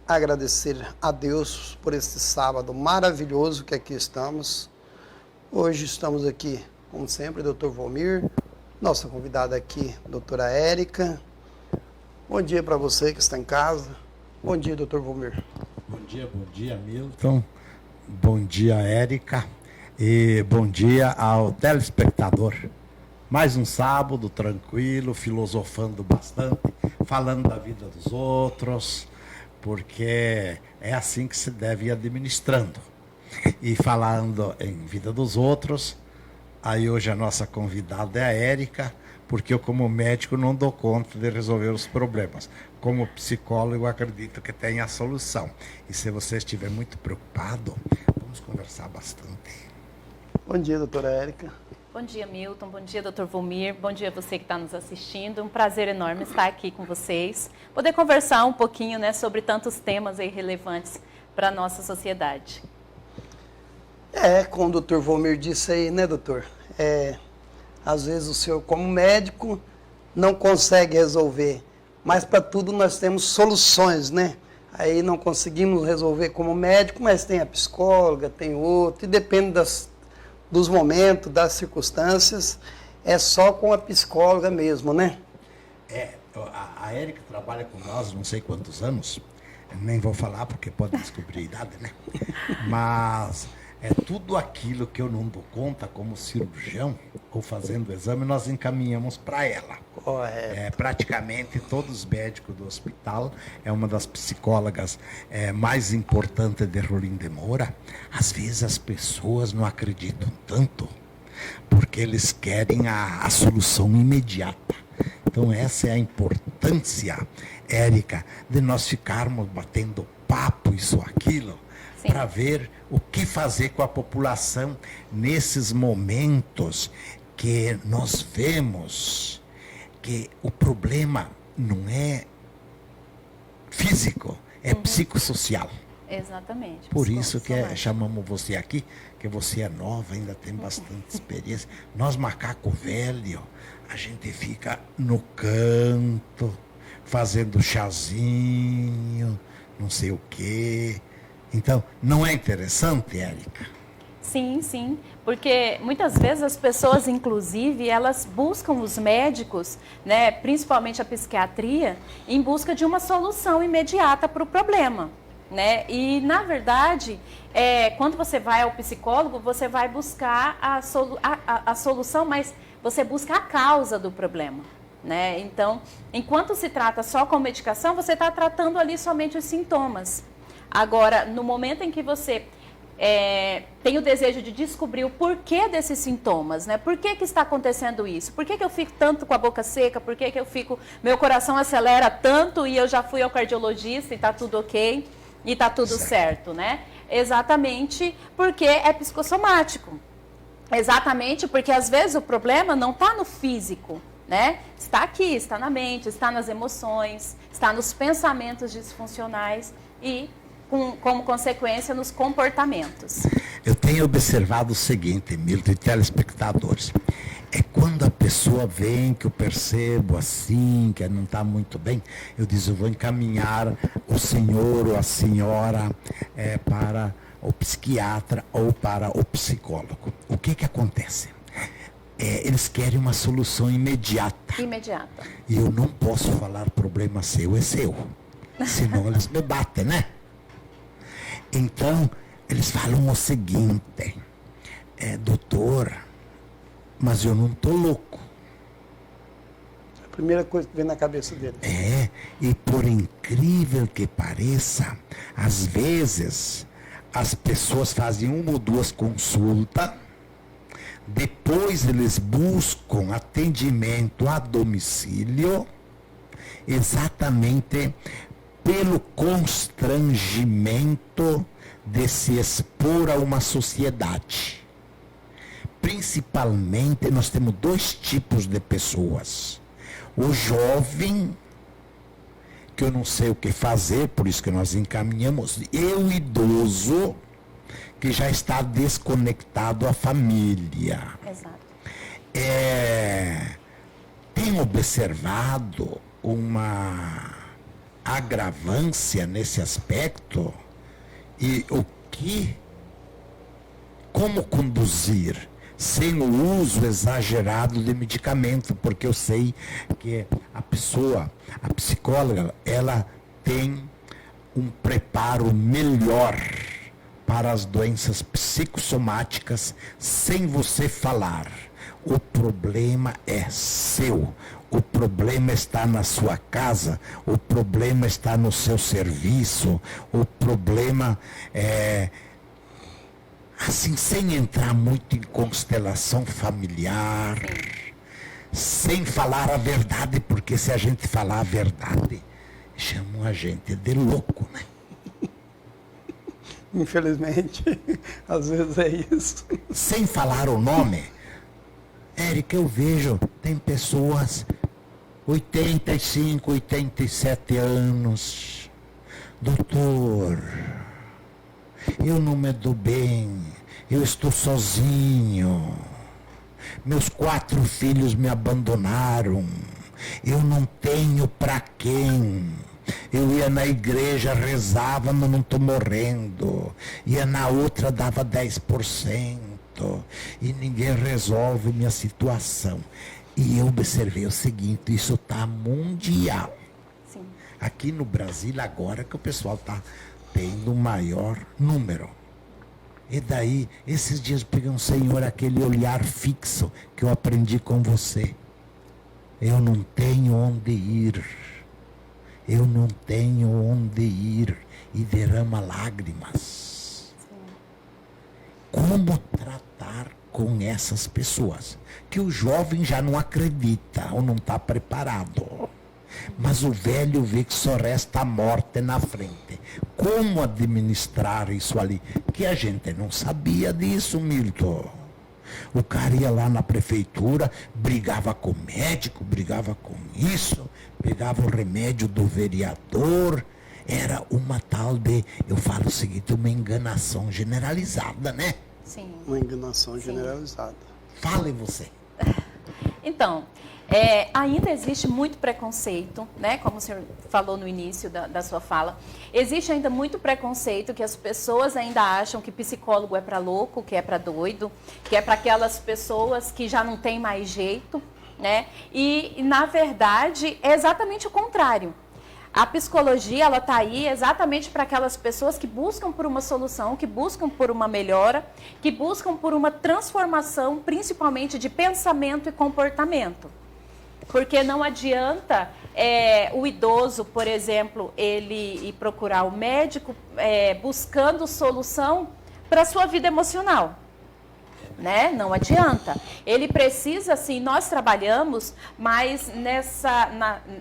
agradecer a Deus por este sábado maravilhoso que aqui estamos. Hoje estamos aqui, como sempre, Dr. Volmir, nossa convidada aqui, doutora Érica. Bom dia para você que está em casa. Bom dia, Dr. Volmir. Bom dia, Milton. Bom dia, Érica. E bom dia ao telespectador. Mais um sábado tranquilo, filosofando bastante, falando da vida dos outros, porque é assim que se deve ir administrando. E falando em vida dos outros, aí hoje a nossa convidada é a Érica, porque eu como médico não dou conta de resolver os problemas. Como psicólogo, acredito que tem a solução. E se você estiver muito preocupado, vamos conversar bastante. Bom dia, doutora Érica. Bom dia, Milton. Bom dia, Dr. Volmir. Bom dia a você que está nos assistindo. Um prazer enorme estar aqui com vocês. Poder conversar um pouquinho, né, sobre tantos temas aí relevantes para a nossa sociedade. Como o Dr. Volmir disse aí, né, doutor? Às vezes o senhor, como médico, não consegue resolver, mas para tudo nós temos soluções, né? Aí não conseguimos resolver como médico, mas tem a psicóloga, tem outro, e depende dos momentos, das circunstâncias, é só com a psicóloga mesmo, né? A Érica trabalha com nós não sei quantos anos, nem vou falar porque pode descobrir a idade, né? Mas é tudo aquilo que eu não dou conta como cirurgião, ou fazendo o exame, nós encaminhamos para ela. Correto. Praticamente todos os médicos do hospital, é uma das psicólogas mais importantes de Rolim de Moura. Às vezes as pessoas não acreditam tanto, porque eles querem a solução imediata. Então essa é a importância, Érica, de nós ficarmos batendo papo, isso, aquilo, para ver o que fazer com a população nesses momentos que nós vemos que o problema não é físico, é psicossocial. Exatamente. Por isso que chamamos você aqui, que você é nova, ainda tem bastante experiência. Nós, macaco velho, a gente fica no canto, fazendo chazinho, não sei o quê. Então, não é interessante, Érica? Sim, sim, porque muitas vezes as pessoas, inclusive, elas buscam os médicos, né, principalmente a psiquiatria, em busca de uma solução imediata para o problema, né? E, na verdade, quando você vai ao psicólogo, você vai buscar a solução, mas você busca a causa do problema, né? Então, enquanto se trata só com medicação, você está tratando ali somente os sintomas. Agora, no momento em que você tem o desejo de descobrir o porquê desses sintomas, né? Por que está acontecendo isso? Por que eu fico tanto com a boca seca? Por que meu coração acelera tanto e eu já fui ao cardiologista e está tudo ok e está tudo certo, né? Exatamente porque é psicossomático. Exatamente porque às vezes o problema não está no físico, né? Está aqui, está na mente, está nas emoções, está nos pensamentos disfuncionais e como consequência nos comportamentos. Eu tenho observado o seguinte, Milton e telespectadores, quando a pessoa vem, que eu percebo assim, que não está muito bem, eu digo, eu vou encaminhar o senhor ou a senhora para o psiquiatra ou para o psicólogo. O que acontece? Eles querem uma solução imediata. Imediata. E eu não posso falar problema seu, é seu. Senão eles me batem, né? Então, eles falam o seguinte, doutor, mas eu não estou louco. A primeira coisa que vem na cabeça dele. E por incrível que pareça, às vezes, as pessoas fazem uma ou duas consultas, depois eles buscam atendimento a domicílio, exatamente pelo constrangimento de se expor a uma sociedade. Principalmente, nós temos dois tipos de pessoas. O jovem, que eu não sei o que fazer, por isso que nós encaminhamos, e o idoso, que já está desconectado à família. Exato. Tenho observado uma agravância nesse aspecto e como conduzir sem o uso exagerado de medicamento, porque eu sei que a psicóloga, ela tem um preparo melhor para as doenças psicossomáticas sem você falar. O problema é seu. O problema está na sua casa, o problema está no seu serviço, o problema é... Assim, sem entrar muito em constelação familiar, sem falar a verdade, porque se a gente falar a verdade, chamam a gente de louco, né? Infelizmente, às vezes é isso. Sem falar o nome, Érica, eu vejo, tem pessoas, 85, 87 anos, doutor, eu não me dou bem, eu estou sozinho, meus 4 filhos me abandonaram, eu não tenho para quem. Eu ia na igreja, rezava, mas não estou morrendo. Ia na outra, dava 10%. E ninguém resolve minha situação. E eu observei o seguinte, isso está mundial. Sim. Aqui no Brasil, agora que o pessoal está tendo um maior número. E daí, esses dias eu peguei um senhor, aquele olhar fixo que eu aprendi com você. Eu não tenho onde ir. Eu não tenho onde ir. E derrama lágrimas. Sim. Como tratar com essas pessoas? Que o jovem já não acredita ou não está preparado. Mas o velho vê que só resta a morte na frente. Como administrar isso ali? Que a gente não sabia disso, Milton. O cara ia lá na prefeitura, brigava com o médico, brigava com isso, pegava o remédio do vereador. Era uma tal de, eu falo o seguinte, uma enganação generalizada, né? Sim. Uma enganação generalizada. Fale você. Então, ainda existe muito preconceito, né? Como o senhor falou no início da sua fala, existe ainda muito preconceito que as pessoas ainda acham que psicólogo é para louco, que é para doido, que é para aquelas pessoas que já não tem mais jeito, né? E na verdade, é exatamente o contrário. A psicologia, ela está aí exatamente para aquelas pessoas que buscam por uma solução, que buscam por uma melhora, que buscam por uma transformação, principalmente de pensamento e comportamento. Porque não adianta o idoso, por exemplo, ele ir procurar o médico buscando solução para a sua vida emocional. Né? Não adianta. Ele precisa, assim, nós trabalhamos mais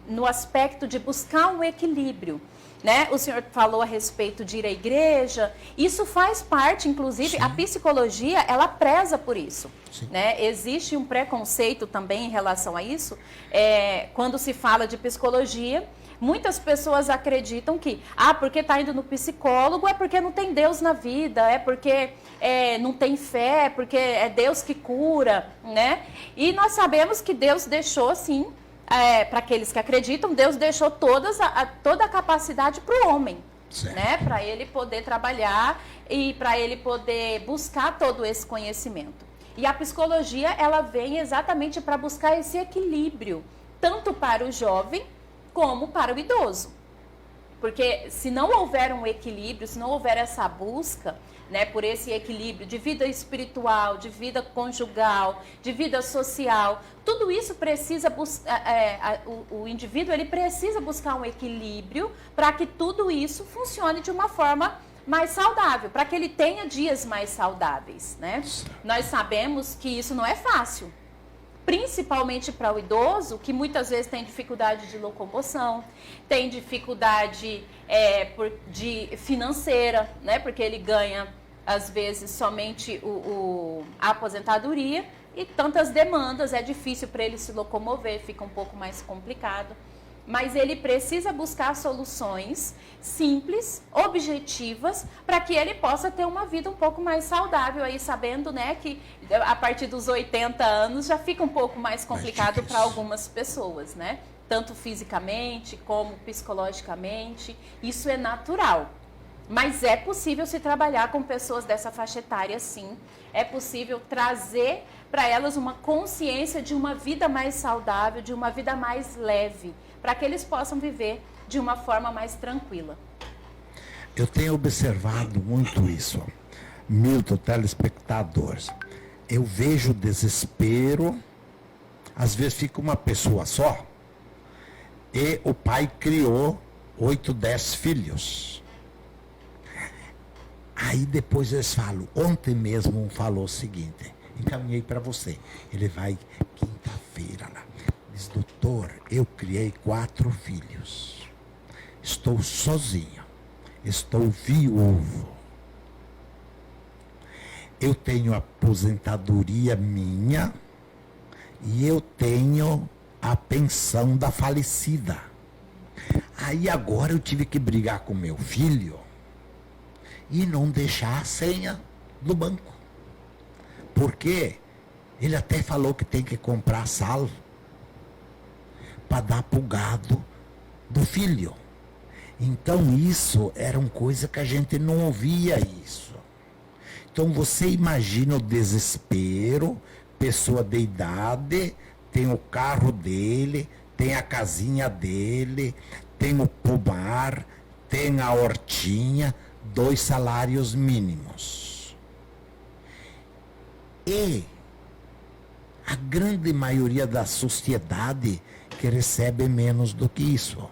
no aspecto de buscar um equilíbrio. Né? O senhor falou a respeito de ir à igreja, isso faz parte, inclusive, sim, a psicologia, ela preza por isso. Né? Existe um preconceito também em relação a isso, quando se fala de psicologia, muitas pessoas acreditam que, porque está indo no psicólogo é porque não tem Deus na vida, é porque não tem fé, é porque é Deus que cura, né? E nós sabemos que Deus deixou, sim, para aqueles que acreditam, Deus deixou toda a capacidade para o homem, né? Para ele poder trabalhar e para ele poder buscar todo esse conhecimento. E a psicologia, ela vem exatamente para buscar esse equilíbrio, tanto para o jovem como para o idoso. Porque se não houver um equilíbrio, se não houver essa busca, né, por esse equilíbrio de vida espiritual, de vida conjugal, de vida social, tudo isso precisa o indivíduo, ele precisa buscar um equilíbrio para que tudo isso funcione de uma forma mais saudável, para que ele tenha dias mais saudáveis, né? Nós sabemos que isso não é fácil. Principalmente para o idoso, que muitas vezes tem dificuldade de locomoção, tem dificuldade de financeira, né? Porque ele ganha, às vezes, somente a aposentadoria e tantas demandas, é difícil para ele se locomover, fica um pouco mais complicado. Mas ele precisa buscar soluções simples, objetivas, para que ele possa ter uma vida um pouco mais saudável, aí sabendo, né, que a partir dos 80 anos já fica um pouco mais complicado para algumas pessoas, né? tanto fisicamente como psicologicamente. Isso é natural. Mas é possível se trabalhar com pessoas dessa faixa etária, sim. É possível trazer para elas uma consciência de uma vida mais saudável, de uma vida mais leve, para que eles possam viver de uma forma mais tranquila. Eu tenho observado muito isso, Milton, telespectadores. Eu vejo desespero, às vezes fica uma pessoa só, e o pai criou 8, 10 filhos. Aí depois eles falam, ontem mesmo um falou o seguinte, encaminhei para você, ele vai quinta-feira lá, diz, doutor, eu criei 4 filhos, estou sozinho, estou viúvo, eu tenho aposentadoria minha e eu tenho a pensão da falecida. Aí agora eu tive que brigar com meu filho e não deixar a senha do banco. Porque ele até falou que tem que comprar sal para dar pro gado do filho. Então isso era uma coisa que a gente não ouvia isso. Então você imagina o desespero, pessoa de idade, tem o carro dele, tem a casinha dele, tem o pomar, tem a hortinha, 2 salários mínimos. E a grande maioria da sociedade que recebe menos do que isso.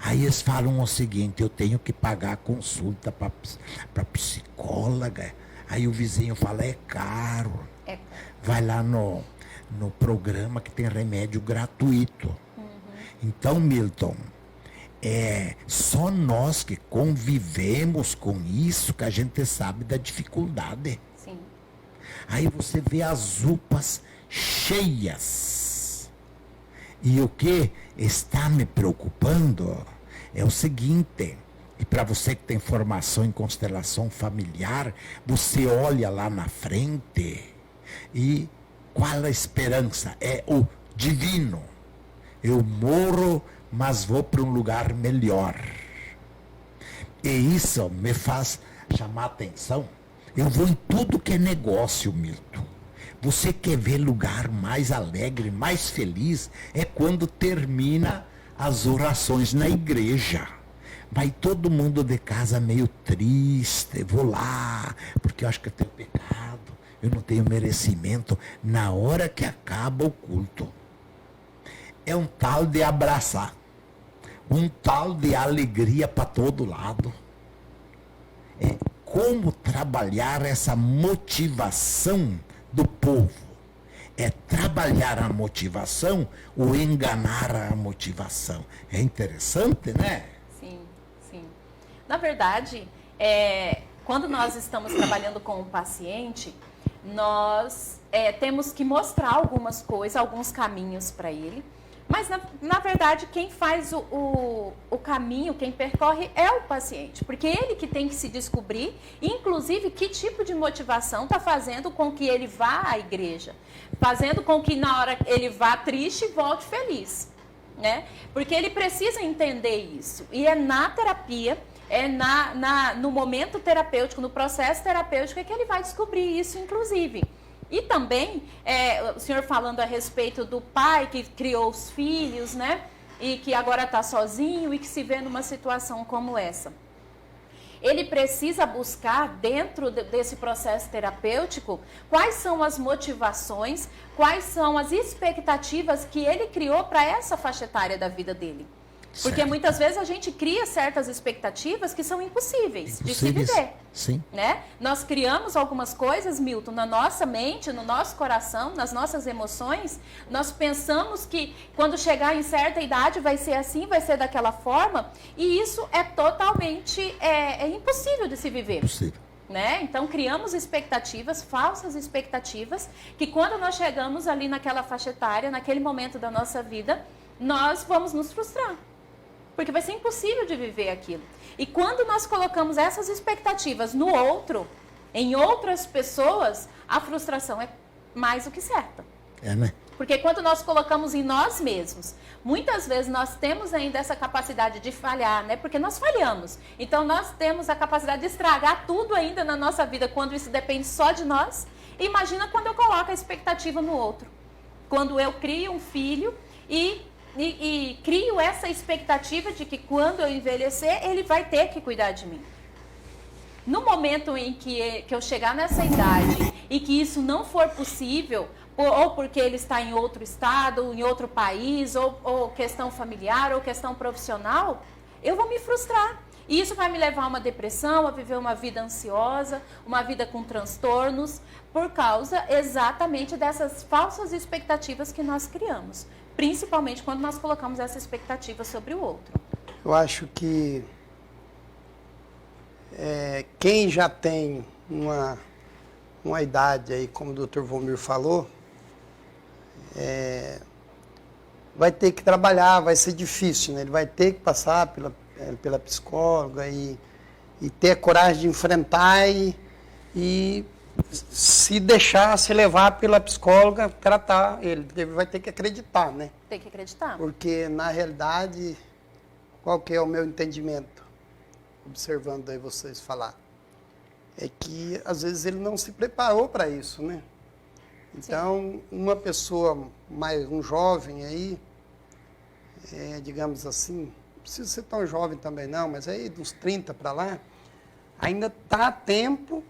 Aí eles falam o seguinte, eu tenho que pagar consulta para psicóloga. Aí o vizinho fala, é caro. É. Vai lá no programa que tem remédio gratuito. Então, Milton, é só nós que convivemos com isso que a gente sabe da dificuldade. Sim. Aí você vê as UPAs cheias. E o que está me preocupando é o seguinte, e para você que tem formação em constelação familiar, você olha lá na frente e qual a esperança? É o divino. Eu morro, mas vou para um lugar melhor. E isso me faz chamar atenção. Eu vou em tudo que é negócio, Milton. Você quer ver lugar mais alegre, mais feliz, é quando termina as orações na igreja. Vai todo mundo de casa meio triste, vou lá, porque eu acho que eu tenho pecado, eu não tenho merecimento. Na hora que acaba o culto, é um tal de abraçar, um tal de alegria para todo lado. É como trabalhar essa motivação do povo. É trabalhar a motivação ou enganar a motivação. É interessante, né? Sim, sim. Na verdade, quando nós estamos trabalhando com o paciente, nós temos que mostrar algumas coisas, alguns caminhos para ele. Mas, na verdade, quem faz o caminho, quem percorre é o paciente. Porque ele que tem que se descobrir, inclusive, que tipo de motivação está fazendo com que ele vá à igreja. Fazendo com que, na hora ele vá triste, volte feliz. Né? Porque ele precisa entender isso. E é na terapia, no momento terapêutico, no processo terapêutico, é que ele vai descobrir isso, inclusive. E também, o senhor falando a respeito do pai que criou os filhos, né? E que agora está sozinho e que se vê numa situação como essa. Ele precisa buscar, dentro desse processo terapêutico, quais são as motivações, quais são as expectativas que ele criou para essa faixa etária da vida dele. Porque Certo. muitas vezes a gente cria certas expectativas que são impossíveis de se viver. Sim. Né? Nós criamos algumas coisas, Milton, na nossa mente, no nosso coração, nas nossas emoções. Nós pensamos que quando chegar em certa idade vai ser assim, vai ser daquela forma. E isso é totalmente impossível de se viver. Possível. Né? Então criamos expectativas, falsas expectativas, que quando nós chegamos ali naquela faixa etária, naquele momento da nossa vida, nós vamos nos frustrar. Porque vai ser impossível de viver aquilo. E quando nós colocamos essas expectativas no outro, em outras pessoas, a frustração é mais do que certa. É, né? Porque quando nós colocamos em nós mesmos, muitas vezes nós temos ainda essa capacidade de falhar, né? Porque nós falhamos. Então nós temos a capacidade de estragar tudo ainda na nossa vida quando isso depende só de nós. Imagina quando eu coloco a expectativa no outro. Quando eu crio um filho e crio essa expectativa de que quando eu envelhecer, ele vai ter que cuidar de mim. No momento em que eu chegar nessa idade e que isso não for possível, ou porque ele está em outro estado, em outro país, ou questão familiar, ou questão profissional, eu vou me frustrar. E isso vai me levar a uma depressão, a viver uma vida ansiosa, uma vida com transtornos, por causa exatamente dessas falsas expectativas que nós criamos. Principalmente quando nós colocamos essa expectativa sobre o outro. Eu acho que quem já tem uma idade aí, como o Dr. Volmir falou, vai ter que trabalhar, vai ser difícil, né? Ele vai ter que passar pela psicóloga e ter a coragem de enfrentar e se deixar se levar pela psicóloga, tratar ele. Ele vai ter que acreditar, né? Tem que acreditar. Porque, na realidade, qual que é o meu entendimento? Observando aí vocês falar, é que às vezes ele não se preparou para isso, né? Então, uma pessoa um jovem aí, digamos assim, não precisa ser tão jovem também não, mas aí dos 30 para lá, ainda está a tempo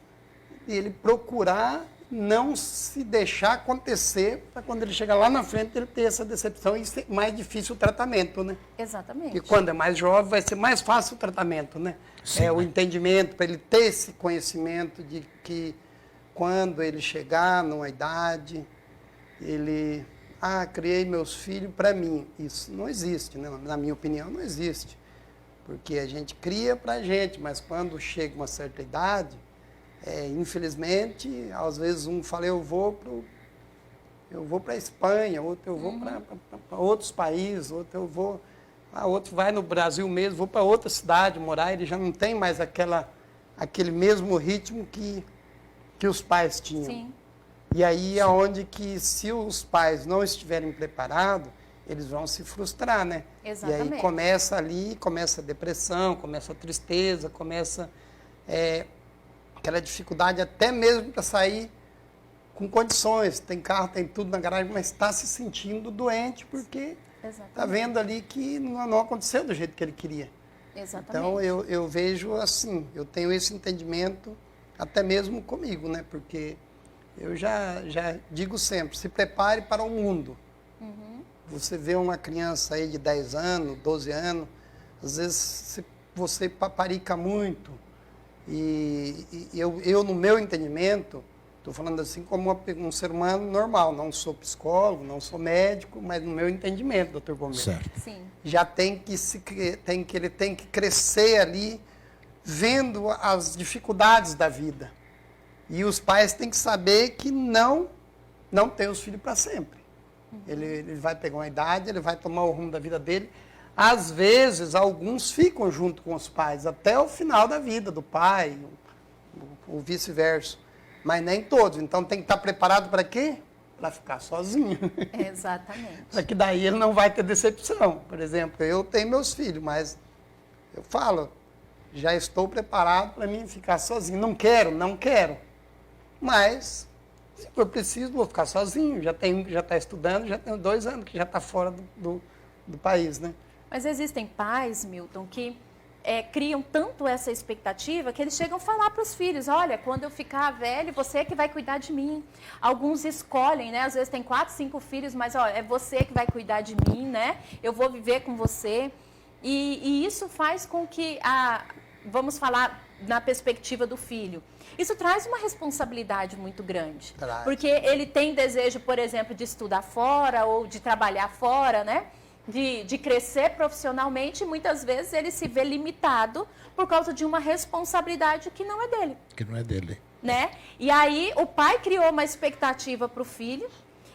de ele procurar não se deixar acontecer para quando ele chegar lá na frente ele ter essa decepção e ser mais difícil o tratamento, né? Exatamente. E quando é mais jovem vai ser mais fácil o tratamento, né? Sim, o entendimento, para ele ter esse conhecimento de que quando ele chegar numa idade, ele, criei meus filhos para mim. Isso não existe, né? Na minha opinião não existe. Porque a gente cria para a gente, mas quando chega uma certa idade, infelizmente, às vezes um fala, eu vou para a Espanha, outro eu vou para outros países, outro outro vai no Brasil mesmo, vou para outra cidade morar, ele já não tem mais aquele mesmo ritmo que os pais tinham. Sim. E aí é onde que, se os pais não estiverem preparados, eles vão se frustrar, né? Exatamente. E aí começa a depressão, começa a tristeza, começa aquela dificuldade até mesmo para sair com condições. Tem carro, tem tudo na garagem, mas está se sentindo doente porque está vendo ali que não aconteceu do jeito que ele queria. Exatamente. Então, eu vejo assim, eu tenho esse entendimento até mesmo comigo, né? Porque eu já digo sempre, se prepare para o mundo. Você vê uma criança aí de 10 anos, 12 anos, às vezes você paparica muito. E eu, no meu entendimento, estou falando assim como um ser humano normal, não sou psicólogo, não sou médico, mas no meu entendimento, Dr. Gomes, Sim. já ele tem que crescer ali, vendo as dificuldades da vida. E os pais têm que saber que não tem os filhos para sempre. Ele vai pegar uma idade, ele vai tomar o rumo da vida dele. Às vezes, alguns ficam junto com os pais até o final da vida do pai, ou vice-versa. Mas nem todos. Então, tem que estar preparado para quê? Para ficar sozinho. Exatamente. Para que daí ele não vai ter decepção. Por exemplo, eu tenho meus filhos, mas eu falo, já estou preparado para mim ficar sozinho. Não quero. Mas, se for preciso, vou ficar sozinho. Já está estudando, já tenho 2 anos que já está fora do país, né? Mas existem pais, Milton, que criam tanto essa expectativa que eles chegam a falar para os filhos, olha, quando eu ficar velho, você é que vai cuidar de mim. Alguns escolhem, né? Às vezes tem 4, 5 filhos, mas ó, é você que vai cuidar de mim, né? Eu vou viver com você. E isso faz com que, vamos falar na perspectiva do filho, isso traz uma responsabilidade muito grande. Porque ele tem desejo, por exemplo, de estudar fora ou de trabalhar fora, né? De crescer profissionalmente, e muitas vezes ele se vê limitado por causa de uma responsabilidade que não é dele. Que não é dele. Né? E aí o pai criou uma expectativa para o filho,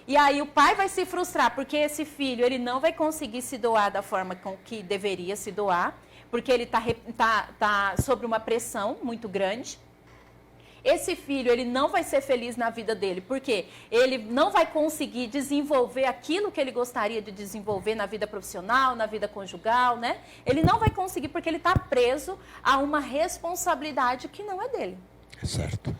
e aí o pai vai se frustrar, porque esse filho ele não vai conseguir se doar da forma com que deveria se doar, porque ele tá sob uma pressão muito grande. esse filho ele não vai ser feliz na vida dele, porque ele não vai conseguir desenvolver aquilo que ele gostaria de desenvolver na vida profissional, na vida conjugal, né? Ele não vai conseguir porque ele está preso a uma responsabilidade que não é dele. Certo.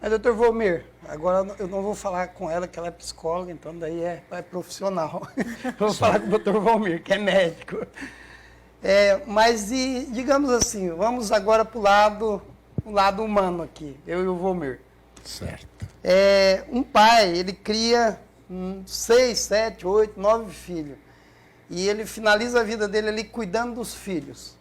Mas, doutor Volmir, agora eu não vou falar com ela, que ela é psicóloga, então daí é profissional. Eu vou falar com o doutor Volmir, que é médico. Mas, digamos assim, vamos agora para o lado humano aqui, eu e o Volmir. Certo. Um pai, ele cria 6, 7, 8, 9 filhos. E ele finaliza a vida dele ali cuidando dos filhos.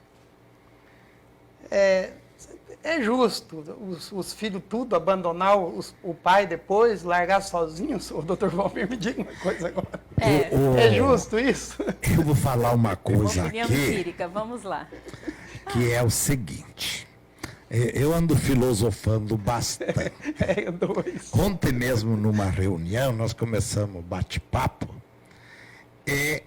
É justo os filhos tudo abandonar o pai depois, largar sozinhos? O doutor Valmir me diga uma coisa agora. É justo isso? Eu vou falar uma coisa Opinião aqui, empírica, vamos lá. que é o seguinte. Eu ando filosofando bastante. Ontem mesmo, numa reunião, nós começamos o bate-papo e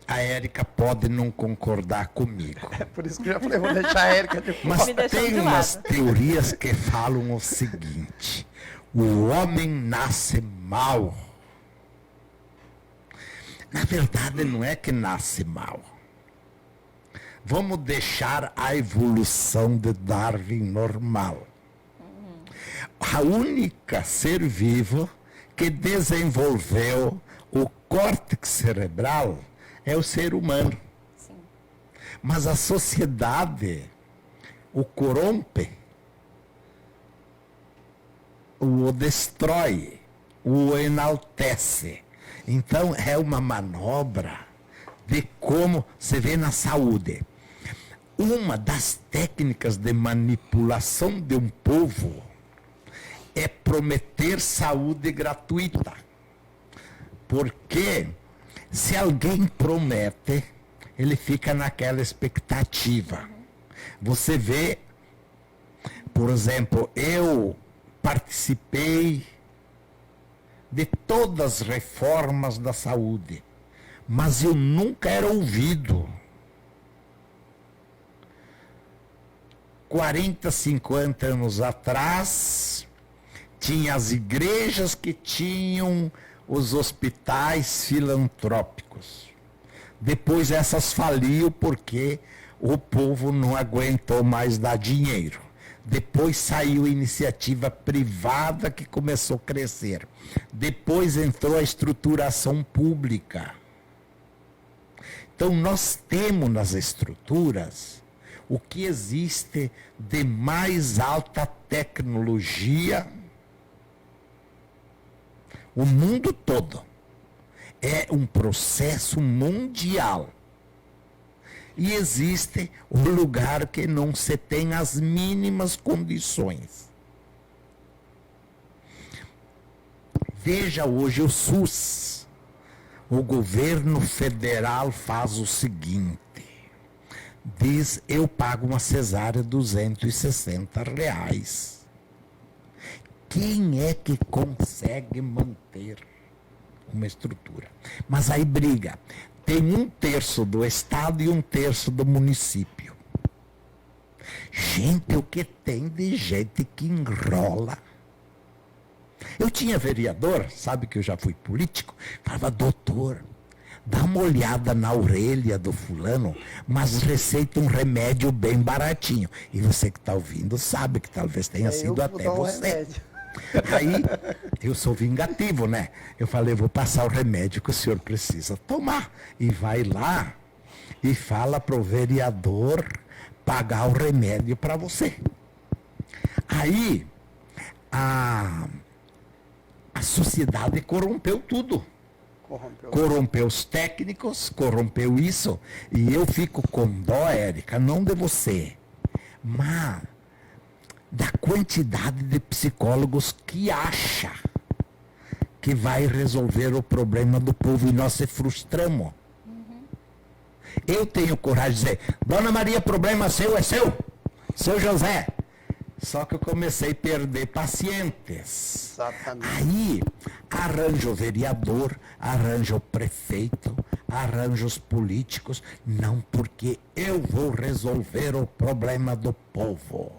a Érica pode não concordar comigo. É por isso que eu já falei, vou deixar a Érica de fora. Mas tem umas teorias que falam o seguinte: o homem nasce mal. Na verdade, não é que nasce mal. Vamos deixar a evolução de Darwin normal. A única ser vivo que desenvolveu o córtex cerebral é o ser humano. Sim. Mas a sociedade o corrompe, o destrói, o enaltece. Então é uma manobra de como se vê na saúde. Uma das técnicas de manipulação de um povo é prometer saúde gratuita. Porque se alguém promete, ele fica naquela expectativa. Você vê, por exemplo, eu participei de todas as reformas da saúde, mas eu nunca era ouvido. 40, 50 anos atrás, tinha as igrejas que tinham os hospitais filantrópicos. Depois essas faliam porque o povo não aguentou mais dar dinheiro. Depois saiu a iniciativa privada que começou a crescer. Depois entrou a estruturação pública. Então nós temos nas estruturas o que existe de mais alta tecnologia. O mundo todo é um processo mundial. E existe um lugar que não se tem as mínimas condições. Veja hoje o SUS. O governo federal faz o seguinte. Diz, eu pago uma cesárea R$260. Quem é que consegue manter uma estrutura? Mas aí briga. Tem 1/3 do estado e 1/3 do município. Gente, o que tem de gente que enrola. Eu tinha vereador, sabe que eu já fui político, falava, doutor, dá uma olhada na orelha do fulano, mas receita um remédio bem baratinho. E você que está ouvindo sabe que talvez tenha sido até você. Aí, eu sou vingativo, né? Eu falei, vou passar o remédio que o senhor precisa tomar. E vai lá e fala para o vereador pagar o remédio para você. Aí, a sociedade corrompeu tudo. Corrompeu os técnicos, corrompeu isso. E eu fico com dó, Érica, não de você, mas da quantidade de psicólogos que acha que vai resolver o problema do povo e nós se frustramos. Eu tenho coragem de dizer, Dona Maria, problema seu é seu, seu José. Só que eu comecei a perder pacientes. Exatamente. Aí arranja o vereador, arranja o prefeito, arranja os políticos, não porque eu vou resolver o problema do povo.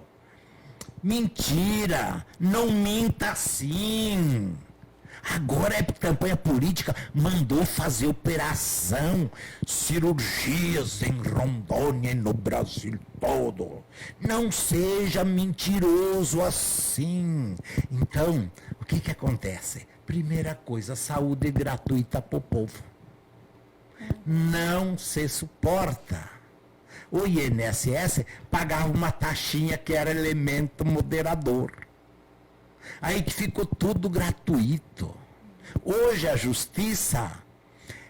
Mentira! Não minta assim! Agora é campanha política, mandou fazer operação, cirurgias em Rondônia e no Brasil todo. Não seja mentiroso assim. Então, o que acontece? Primeira coisa, saúde gratuita para o povo. Não se suporta. O INSS pagava uma taxinha que era elemento moderador. Aí que ficou tudo gratuito. Hoje a justiça,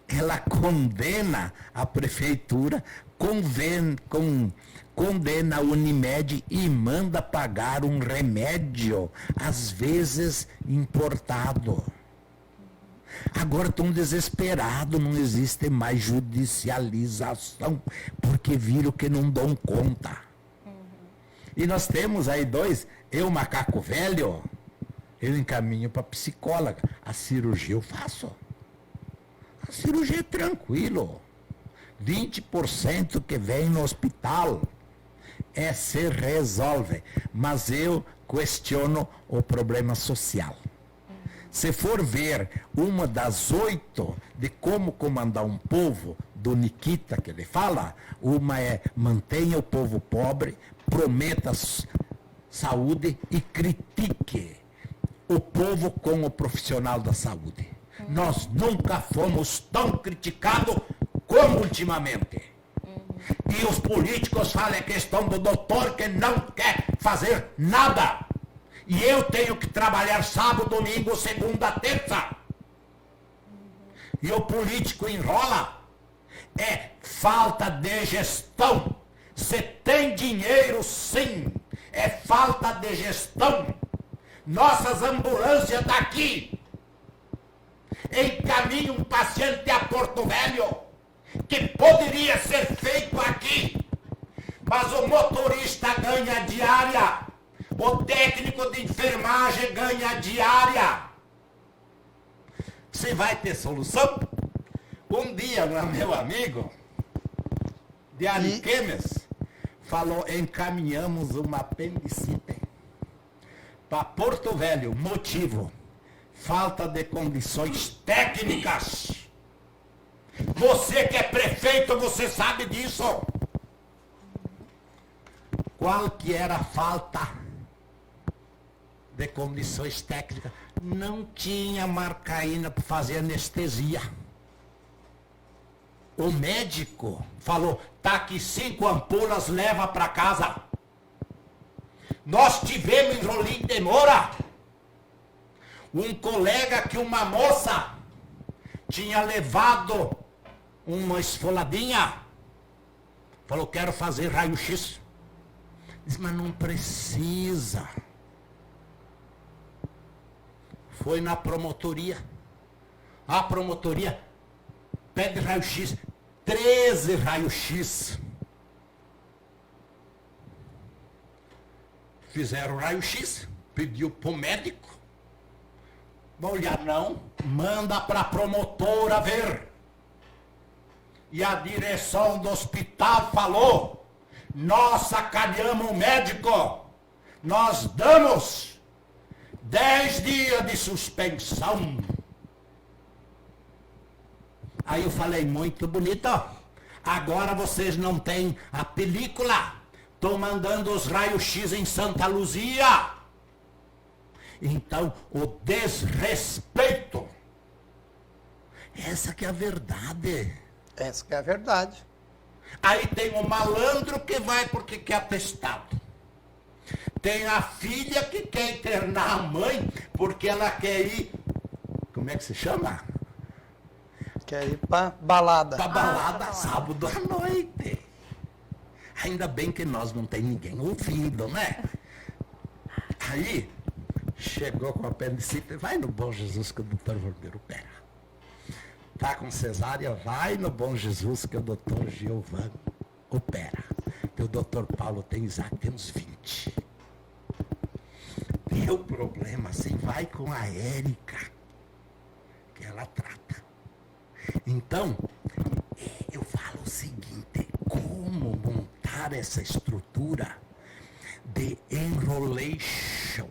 ela condena a prefeitura, condena a Unimed e manda pagar um remédio, às vezes importado. Agora estão desesperados, não existe mais judicialização, porque viram que não dão conta. E nós temos aí dois, eu, macaco velho, eu encaminho para psicóloga. A cirurgia eu faço. A cirurgia é tranquilo. 20% que vem no hospital se resolve. Mas eu questiono o problema social. Se for ver uma das 8 de como comandar um povo, do Nikita que ele fala, uma é mantenha o povo pobre, prometa saúde e critique o povo com o profissional da saúde. Nós nunca fomos tão criticados como ultimamente. E os políticos falam a questão do doutor que não quer fazer nada. E eu tenho que trabalhar sábado, domingo, segunda, terça. E o político enrola. É falta de gestão. Você tem dinheiro, sim. É falta de gestão. Nossas ambulâncias daqui encaminham um paciente a Porto Velho, que poderia ser feito aqui. Mas o motorista ganha diária. O técnico de enfermagem ganha diária. Você vai ter solução? Um dia, meu amigo, de Ariquemes, falou, encaminhamos uma apendicite para Porto Velho. Motivo, falta de condições técnicas. Você que é prefeito, você sabe disso. Qual que era a falta de condições técnicas? Não tinha marcaína para fazer anestesia. O médico falou, tá aqui 5 ampolas, leva para casa. Nós tivemos em Rolim de Moura um colega que uma moça tinha levado uma esfoladinha. Falou, quero fazer raio-x. Disse, mas não precisa. Foi na promotoria. A promotoria pede raio-x. 13 raio-x. Fizeram raio-x. Pediu para o médico. Vão olhar, não. Manda para a promotora ver. E a direção do hospital falou, nós sacaneamos o médico. Nós damos 10 dias de suspensão. Aí eu falei, muito bonito. Agora vocês não têm a película. Estou mandando os raios-x em Santa Luzia. Então, o desrespeito. Essa que é a verdade. Essa que é a verdade. Aí tem o malandro que vai porque quer atestado. Tem a filha que quer internar a mãe porque ela quer ir... Como é que se chama? Quer ir para balada. Para balada, sábado à noite. Ainda bem que nós não tem ninguém ouvindo, né? Aí, chegou com a apendicite, vai no Bom Jesus que o doutor Vermelho opera. Tá com cesárea, vai no Bom Jesus que o doutor Giovanni opera. Que o doutor Paulo tem Isaac, tem uns 20. Deu problema assim, vai com a Érica, que ela trata. Então, eu falo o seguinte, como montar essa estrutura de enrolation.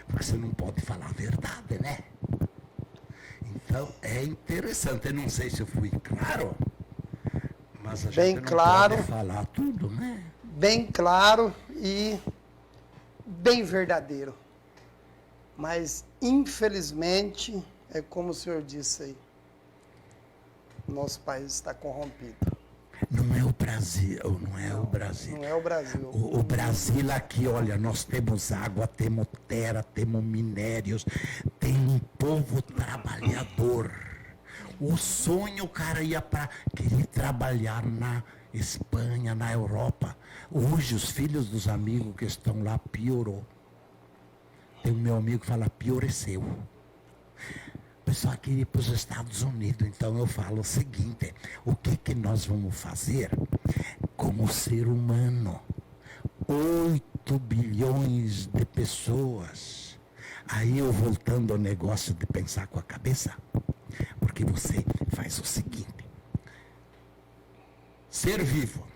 Porque você não pode falar a verdade, né? Então, é interessante. Eu não sei se eu fui claro, mas a Bem gente não claro. pode falar tudo, né? Bem claro e bem verdadeiro. Mas, infelizmente, é como o senhor disse aí, nosso país está corrompido. Não é o Brasil, não é o Brasil. Não é o Brasil. O Brasil aqui, olha, nós temos água, temos terra, temos minérios, tem um povo trabalhador. O sonho, o cara ia para querer trabalhar na Espanha, na Europa. Hoje, os filhos dos amigos que estão lá piorou. Tem um meu amigo que fala, pioreceu. O pessoal queria ir para os Estados Unidos. Então eu falo o seguinte, o que nós vamos fazer como ser humano? 8 bilhões de pessoas. Aí eu voltando ao negócio de pensar com a cabeça, porque você faz o seguinte, ser vivo,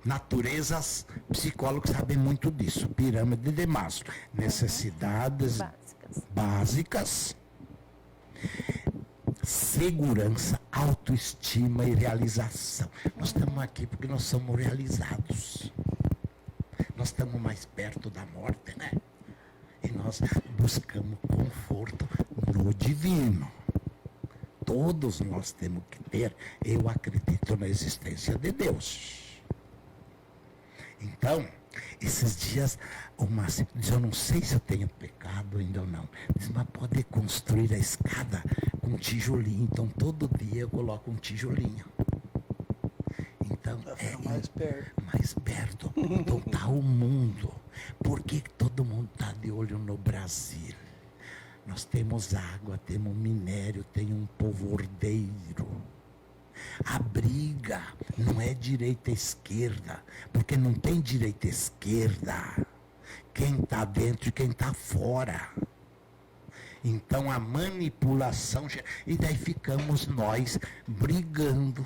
naturezas, psicólogos sabem muito disso, pirâmide de Maslow, necessidades básicas, segurança, autoestima e realização. Nós estamos aqui porque nós somos realizados. Nós estamos mais perto da morte, né? E nós buscamos conforto no divino. Todos nós temos que ter, eu acredito na existência de Deus. Então, esses dias, o Márcio diz, eu não sei se eu tenho pecado ainda ou não. Diz, mas pode construir a escada com tijolinho. Então, todo dia eu coloco um tijolinho. Então, mais perto. Mais perto. Então, está o mundo. Por que todo mundo está de olho no Brasil? Nós temos água, temos minério, tem um povo ordeiro. A briga não é direita e esquerda, porque não tem direita e esquerda. Quem está dentro e quem está fora. Então a manipulação, e daí ficamos nós brigando.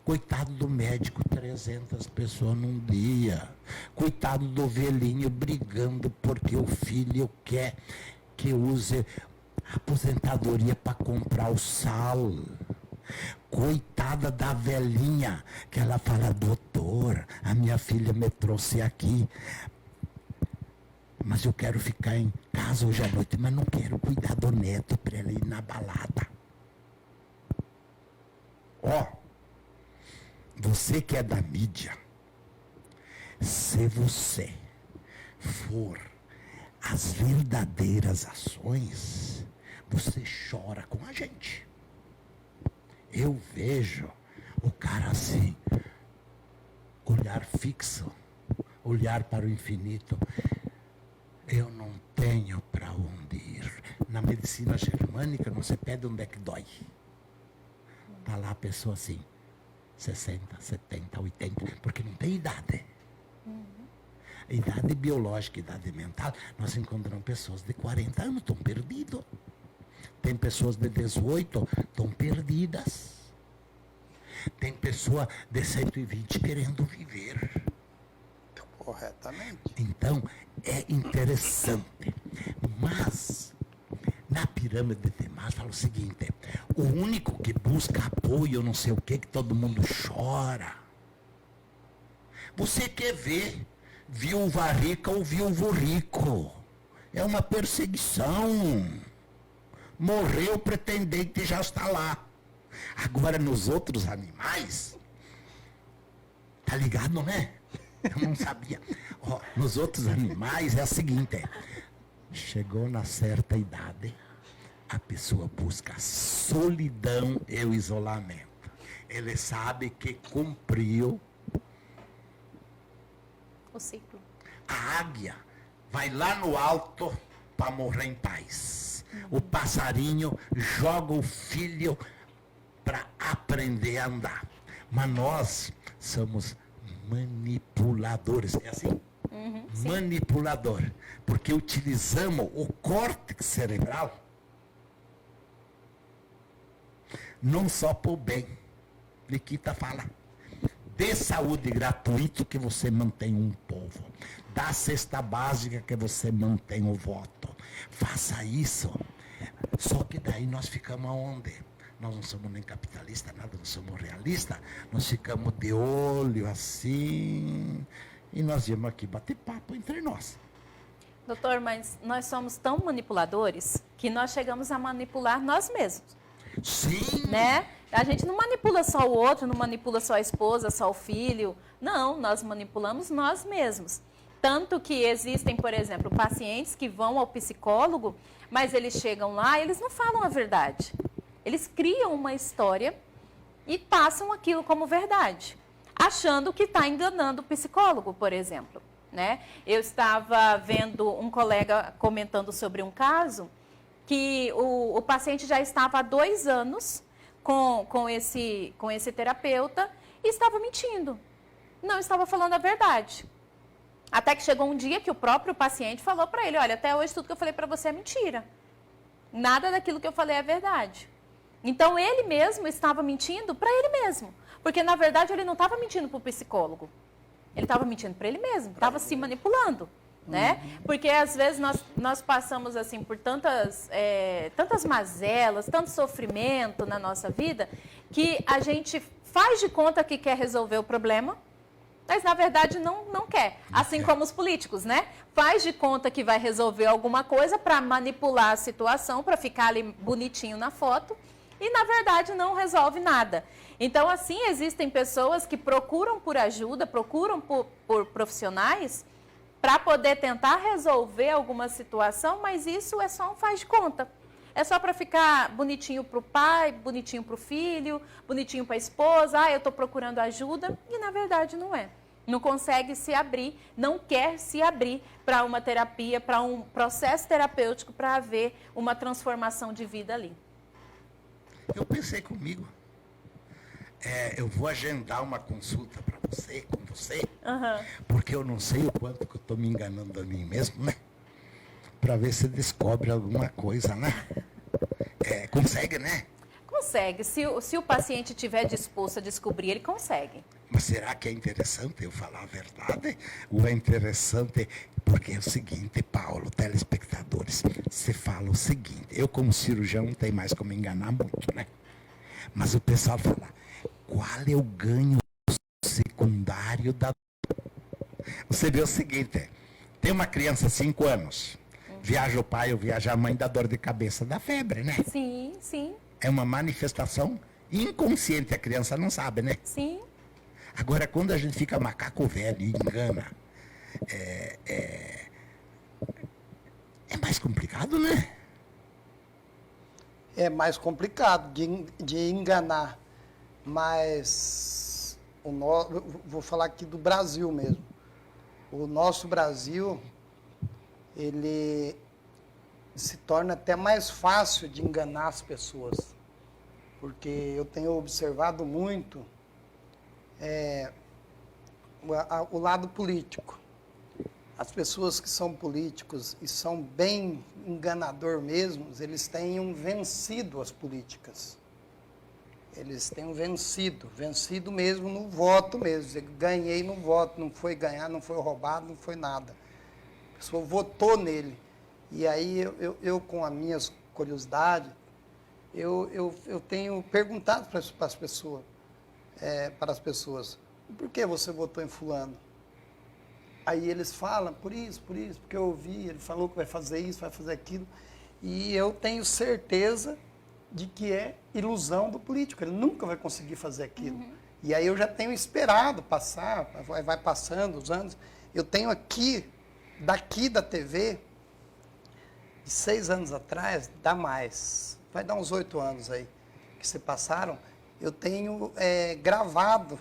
Coitado do médico, 300 pessoas num dia. Coitado do velhinho brigando porque o filho quer que use a aposentadoria para comprar o sal. Coitada da velhinha, que ela fala, doutor, a minha filha me trouxe aqui, mas eu quero ficar em casa hoje à noite, mas não quero cuidar do neto para ela ir na balada. Ó, você que é da mídia, se você for as verdadeiras ações, você chora com a gente. Eu vejo o cara assim, olhar fixo, olhar para o infinito. Eu não tenho para onde ir. Na medicina germânica, não se pede onde é que dói. Está lá a pessoa assim, 60, 70, 80, porque não tem idade. Idade biológica, idade mental, nós encontramos pessoas de 40 anos, estão perdidos. Tem pessoas de 18, estão perdidas. Tem pessoa de 120 querendo viver. Corretamente. Então, é interessante. Mas, na pirâmide de Maslow, fala o seguinte, o único que busca apoio, não sei o que todo mundo chora. Você quer ver viúva rica ou viúvo rico? É uma perseguição. Morreu o pretendente e já está lá. Agora, nos outros animais, tá ligado, né? Eu não sabia. Ó, nos outros animais é a seguinte, chegou na certa idade, a pessoa busca solidão e o isolamento. Ele sabe que cumpriu O ciclo. a águia, vai lá no alto para morrer em paz. O passarinho joga o filho para aprender a andar. Mas nós somos manipuladores. É assim? Manipulador. Porque utilizamos o córtex cerebral não só para o bem. Liquita fala. Dê saúde gratuito que você mantém um povo. Dá cesta básica que você mantém o voto. Faça isso. Só que daí nós ficamos aonde? Nós não somos nem capitalistas, nada, não somos realistas. Nós ficamos de olho assim. E nós viemos aqui bater papo entre nós. Doutor, mas nós somos tão manipuladores que nós chegamos a manipular nós mesmos. Sim. Né? A gente não manipula só o outro, não manipula só a esposa, só o filho. Não, nós manipulamos nós mesmos. Tanto que existem, por exemplo, pacientes que vão ao psicólogo, mas eles chegam lá e eles não falam a verdade. Eles criam uma história e passam aquilo como verdade, achando que está enganando o psicólogo, por exemplo. Né? Eu estava vendo um colega comentando sobre um caso que o paciente já estava há 2 anos com esse terapeuta e estava mentindo. Não estava falando a verdade. Até que chegou um dia que o próprio paciente falou para ele, olha, até hoje tudo que eu falei para você é mentira. Nada daquilo que eu falei é verdade. Então ele mesmo estava mentindo para ele mesmo. Porque na verdade ele não estava mentindo para o psicólogo. Ele estava mentindo para ele mesmo, estava se manipulando. Né? Porque às vezes nós passamos assim por tantas mazelas, tanto sofrimento na nossa vida, que a gente faz de conta que quer resolver o problema, mas na verdade não quer. Assim como os políticos, né? Faz de conta que vai resolver alguma coisa para manipular a situação, para ficar ali bonitinho na foto, e na verdade não resolve nada. Então assim, existem pessoas que procuram por ajuda, procuram por profissionais, para poder tentar resolver alguma situação, mas isso é só um faz de conta. É só para ficar bonitinho para o pai, bonitinho para o filho, bonitinho para a esposa. Eu estou procurando ajuda, e na verdade não é. Não consegue se abrir, não quer se abrir para uma terapia, para um processo terapêutico, para haver uma transformação de vida ali. Eu pensei comigo, eu vou agendar uma consulta para você, com você, porque eu não sei o quanto que eu estou me enganando a mim mesmo, né? Para ver se descobre alguma coisa, né? Consegue, né? Consegue. Se o paciente estiver disposto a descobrir, ele consegue. Mas será que é interessante eu falar a verdade? Ou é interessante... Porque é o seguinte, Paulo, telespectadores, você fala o seguinte, eu como cirurgião não tenho mais como enganar muito, né? Mas o pessoal fala, qual é o ganho secundário da... Você vê o seguinte, tem uma criança 5 anos, viaja o pai ou viaja a mãe, dá dor de cabeça, dá febre, né? Sim, sim. É uma manifestação inconsciente, a criança não sabe, né? Sim. Agora, quando a gente fica macaco velho e engana, é mais complicado, né? É mais complicado de enganar, mas vou falar aqui do Brasil mesmo. O nosso Brasil, ele se torna até mais fácil de enganar as pessoas, porque eu tenho observado muito o lado político. As pessoas que são políticos e são bem enganador mesmo, eles têm vencido as políticas. Eles têm vencido mesmo no voto mesmo. Ganhei no voto, não foi ganhar, não foi roubado, não foi nada. A pessoa votou nele. E aí eu com as minhas curiosidades, eu tenho perguntado para as pessoas, por que você votou em fulano? Aí eles falam, por isso, porque eu ouvi, ele falou que vai fazer isso, vai fazer aquilo. E eu tenho certeza de que é ilusão do político, ele nunca vai conseguir fazer aquilo. E aí eu já tenho esperado passar, vai passando os anos. Eu tenho daqui da TV, de 6 anos atrás, dá mais, vai dar uns 8 anos aí, que se passaram, eu tenho gravado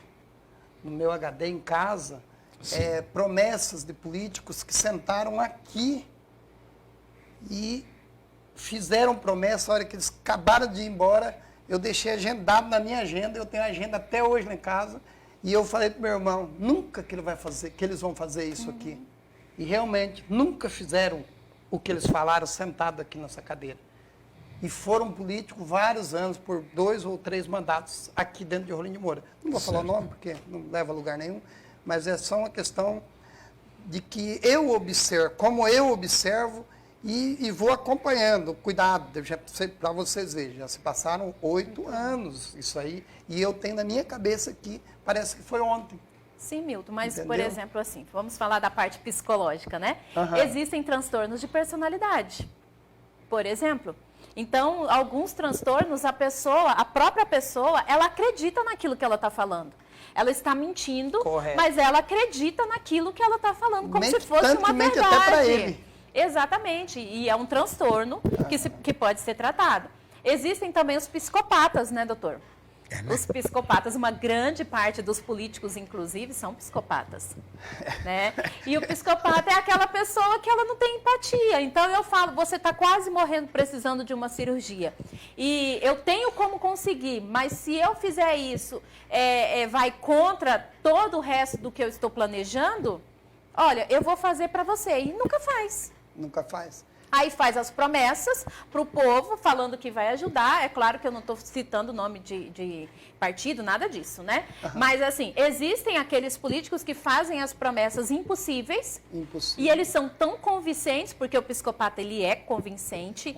no meu HD em casa, promessas de políticos que sentaram aqui e fizeram promessa. A hora que eles acabaram de ir embora, eu deixei agendado na minha agenda, eu tenho a agenda até hoje lá em casa, e eu falei para o meu irmão, nunca que eles vão fazer isso aqui. E realmente, nunca fizeram o que eles falaram sentado aqui nessa cadeira. e foram políticos vários anos, por 2 ou 3 mandatos aqui dentro de Rolim de Moura. Não vou falar o nome, porque não leva a lugar nenhum, mas é só uma questão de que eu observo, como eu observo, e vou acompanhando. Cuidado, para vocês verem, já se passaram 8 anos isso aí, e eu tenho na minha cabeça que parece que foi ontem. Sim, Milton, mas, Entendeu? por exemplo, assim, vamos falar da parte psicológica, né? Existem transtornos de personalidade, por exemplo. Então, alguns transtornos, a própria pessoa, ela acredita naquilo que ela está falando. Ela está mentindo, Correto. mas ela acredita naquilo que ela está falando, como se fosse Tanto uma que mente verdade. até para ele. Exatamente, e é um transtorno que pode ser tratado. Existem também os psicopatas, né, doutor? Os psicopatas, uma grande parte dos políticos, inclusive, são psicopatas, né? E o psicopata é aquela pessoa que ela não tem empatia. Então, eu falo, você está quase morrendo, precisando de uma cirurgia. E eu tenho como conseguir, mas se eu fizer isso, vai contra todo o resto do que eu estou planejando, olha, eu vou fazer para você. E nunca faz. Nunca faz. Aí faz as promessas para o povo, falando que vai ajudar. É claro que eu não estou citando o nome de partido, nada disso, né? Mas, assim, existem aqueles políticos que fazem as promessas impossíveis. E eles são tão convincentes, porque o psicopata, ele é convincente.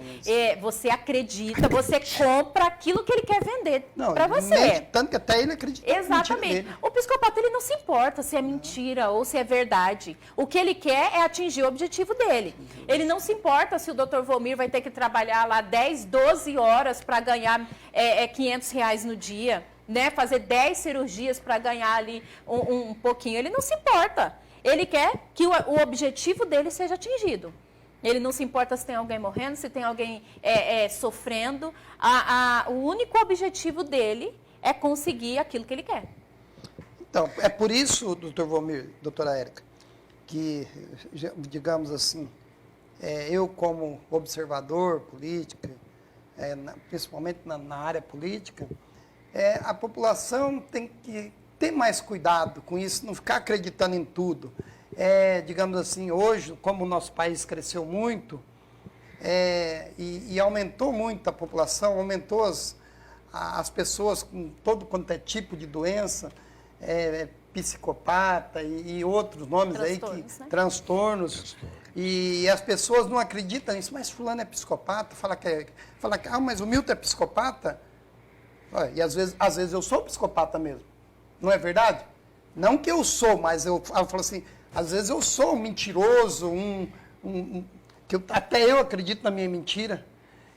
Você acredita, você compra aquilo que ele quer vender para você. Tanto que até ele acredita. Exatamente. O psicopata, ele não se importa se é mentira ou se é verdade. O que ele quer é atingir o objetivo dele. Ele não se importa se o Dr. Volmir vai ter que trabalhar lá 10, 12 horas para ganhar R$ 500 no dia, né? Fazer 10 cirurgias para ganhar ali um pouquinho. Ele não se importa. Ele quer que o objetivo dele seja atingido. Ele não se importa se tem alguém morrendo, se tem alguém sofrendo. O único objetivo dele é conseguir aquilo que ele quer. Então, é por isso, doutor Volmir, doutora Érica, que, digamos assim, eu como observador político, principalmente na área política, a população tem que ter mais cuidado com isso, não ficar acreditando em tudo. Digamos assim, hoje, como o nosso país cresceu muito, e aumentou muito a população, aumentou as pessoas com todo quanto é tipo de doença, psicopata e outros nomes transtornos. E as pessoas não acreditam nisso, mas fulano é psicopata, fala que mas o Milton é psicopata. E às vezes eu sou psicopata mesmo, não é verdade? Não que eu sou, mas eu falo assim, às vezes eu sou um mentiroso, até eu acredito na minha mentira.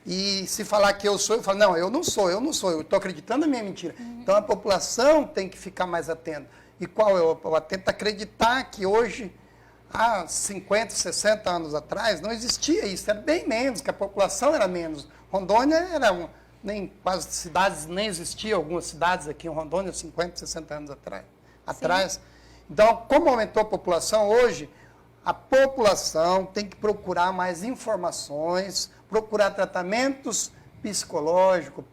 E se falar que eu sou, eu falo, não, eu não sou, eu estou acreditando na minha mentira. Então a população tem que ficar mais atenta. E qual é o atento? Acreditar que hoje, há 50, 60 anos atrás, não existia isso, era bem menos, que a população era menos. Rondônia era nem quase cidades, nem existiam algumas cidades aqui em Rondônia, 50, 60 anos atrás. Então, como aumentou a população, hoje, a população tem que procurar mais informações, procurar tratamentos psicológicos,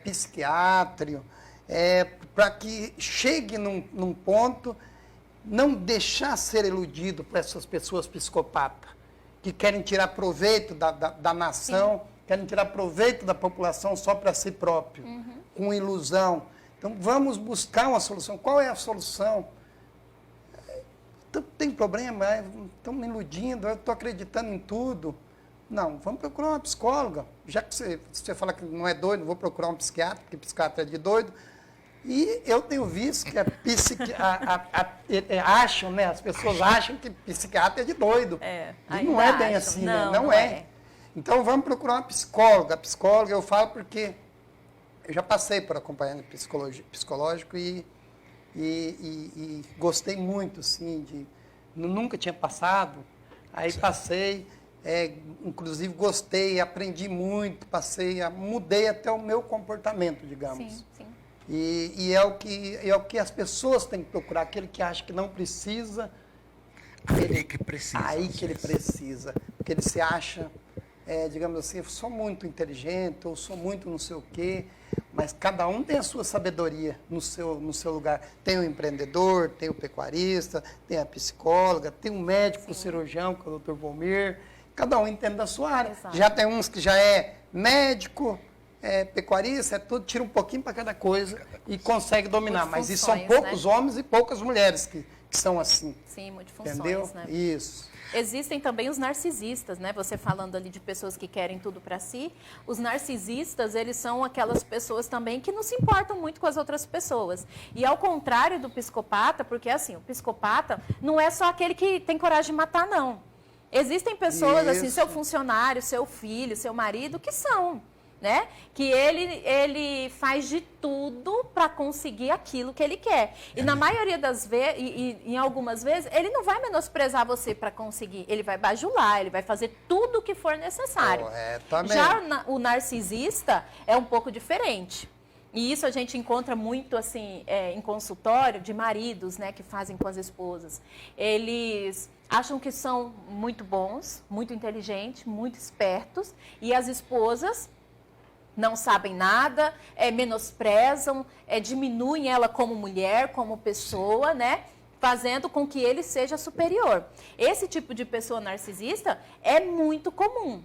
psiquiátricos, para que chegue num ponto, não deixar ser iludido por essas pessoas psicopatas, que querem tirar proveito da nação, querem tirar proveito da população só para si próprio, com ilusão. Então, vamos buscar uma solução. Qual é a solução? Tem problema, estão me iludindo, eu estou acreditando em tudo. Não, vamos procurar uma psicóloga. Já que você fala que não é doido, vou procurar um psiquiatra, porque psiquiatra é de doido. E eu tenho visto que acham, né? As pessoas acham que psiquiatra é de doido. E não é bem assim, né? Não é. Então vamos procurar uma psicóloga. A psicóloga eu falo porque eu já passei por acompanhamento psicológico e gostei muito, assim, nunca tinha passado. Aí passei, inclusive gostei, aprendi muito, mudei até o meu comportamento, digamos. Sim. E é o que as pessoas têm que procurar, aquele que acha que não precisa. Aí que ele precisa. Porque ele se acha, digamos assim, eu sou muito inteligente, ou sou muito não sei o quê, mas cada um tem a sua sabedoria no seu lugar. Tem o empreendedor, tem o pecuarista, tem a psicóloga, tem o médico, o cirurgião, que é o Dr. Volmir. Cada um entende da sua área. Exato. Já tem uns que já é médico, pecuarista, tudo, tira um pouquinho para cada coisa e consegue dominar. Mas isso são poucos homens e poucas mulheres que são assim. Sim, multifunções, entendeu? né? Isso. Existem também os narcisistas, né? Você falando ali de pessoas que querem tudo para si. Os narcisistas, eles são aquelas pessoas também que não se importam muito com as outras pessoas. E ao contrário do psicopata, porque assim, o psicopata não é só aquele que tem coragem de matar, não. Existem pessoas, assim, seu funcionário, seu filho, seu marido, que são, né? Que ele faz de tudo para conseguir aquilo que ele quer. E na maioria das vezes, e em algumas vezes, ele não vai menosprezar você para conseguir. Ele vai bajular, ele vai fazer tudo o que for necessário. Já o narcisista é um pouco diferente. E isso a gente encontra muito assim em consultório de maridos, né, que fazem com as esposas. Eles acham que são muito bons, muito inteligentes, muito espertos, e as esposas não sabem nada, menosprezam, diminuem ela como mulher, como pessoa, né? Fazendo com que ele seja superior. Esse tipo de pessoa narcisista é muito comum.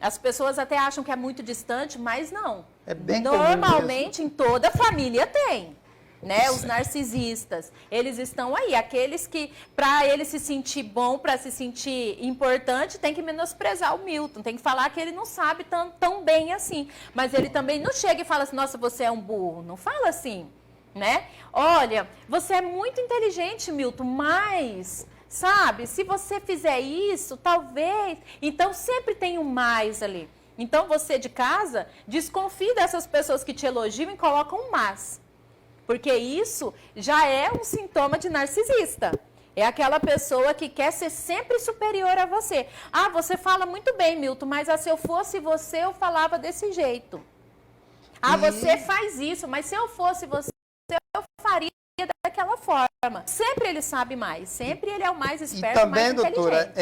As pessoas até acham que é muito distante, mas não. É bem normalmente em toda família tem. Né, os narcisistas, eles estão aí, aqueles que, para ele se sentir bom, para se sentir importante, tem que menosprezar o Milton, tem que falar que ele não sabe tão bem assim, mas ele também não chega e fala assim, nossa, você é um burro, não fala assim, né? Olha, você é muito inteligente, Milton, mas, sabe, se você fizer isso, talvez, então sempre tem um mais ali. Então você de casa, desconfie dessas pessoas que te elogiam e colocam um mas. Porque isso já é um sintoma de narcisista. É aquela pessoa que quer ser sempre superior a você. Ah, você fala muito bem, Milton, mas se eu fosse você, eu falava desse jeito. Ah, você faz isso, mas se eu fosse você, eu faria daquela forma. Sempre ele sabe mais, sempre ele é o mais esperto, e também, mais doutora,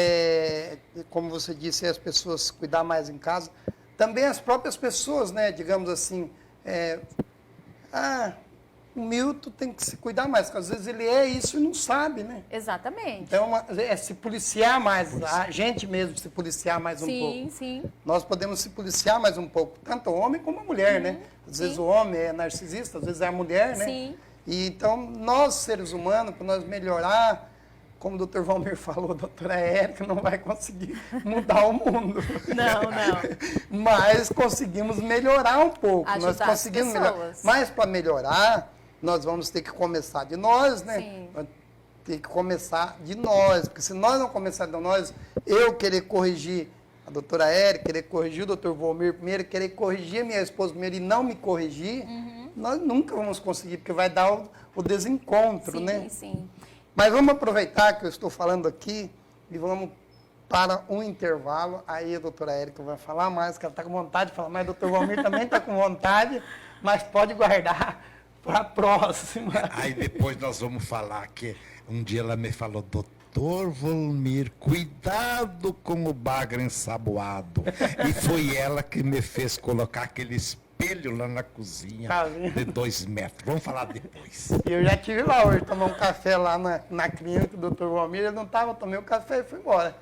como você disse, as pessoas cuidar mais em casa, também as próprias pessoas, né, digamos assim, o Milton tem que se cuidar mais, porque às vezes ele é isso e não sabe, né? Exatamente. Então, se policiar mais, a gente mesmo se policiar mais um pouco. Sim, sim. Nós podemos se policiar mais um pouco, tanto o homem como a mulher, né? Às vezes o homem é narcisista, às vezes é a mulher, né? Sim. E então, nós, seres humanos, para nós melhorar, como o Dr. Valmir falou, a doutora Érica não vai conseguir mudar o mundo. Não. Mas conseguimos melhorar um pouco. Ajudar nós conseguimos as pessoas. melhorar. Mas para melhorar, nós vamos ter que começar de nós, né? Sim. Ter que começar de nós, porque se nós não começarmos de nós, eu querer corrigir a doutora Érica, querer corrigir o doutor Valmir primeiro, querer corrigir a minha esposa primeiro e não me corrigir, nós nunca vamos conseguir, porque vai dar o desencontro, né? Sim. Mas vamos aproveitar que eu estou falando aqui e vamos para um intervalo. Aí a doutora Érica vai falar mais, que ela está com vontade de falar, mas o doutor Valmir também está com vontade, mas pode guardar para a próxima. Aí depois nós vamos falar que um dia ela me falou, doutor Valmir, cuidado com o bagre ensaboado. E foi ela que me fez colocar aquele espelho lá na cozinha de 2 metros. Vamos falar depois. Eu já estive lá hoje, tomar um café lá na clínica do doutor Valmir, ele não estava, tomei o café e fui embora.